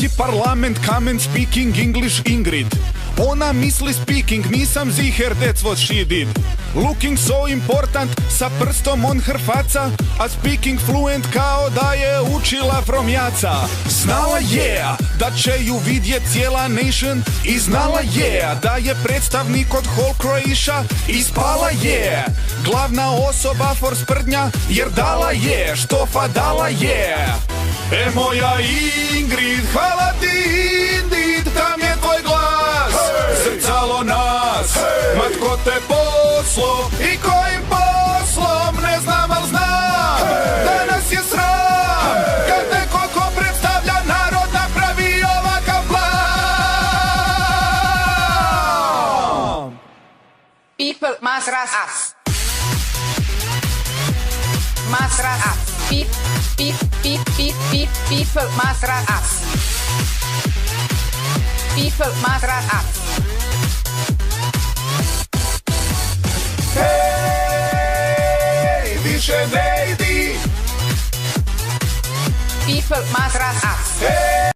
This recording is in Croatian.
Evropski parlament kamen speaking English Ingrid. Ona misli speaking, nisam ziher, that's what she did. Looking so important, sa prstom on hrfaca, a speaking fluent kao da je učila from jaca. Znala je da će ju vidjet cijela nation i znala je da je predstavnik od Whole Croatia i spala je glavna osoba for sprdnja jer dala je što fa dala je. E moja Ingrid, hvala ti Indid, tam je tvoj glas, zrcalo nas, matko te poslo i kojim poslom, ne znam al znam, da nas je sram, kad neko ko predstavlja narod napravi ovakav plan. People must trust us. Must trust us. People must trust us. People must trust us. Hej, više ne idi. People must trust us. Hej.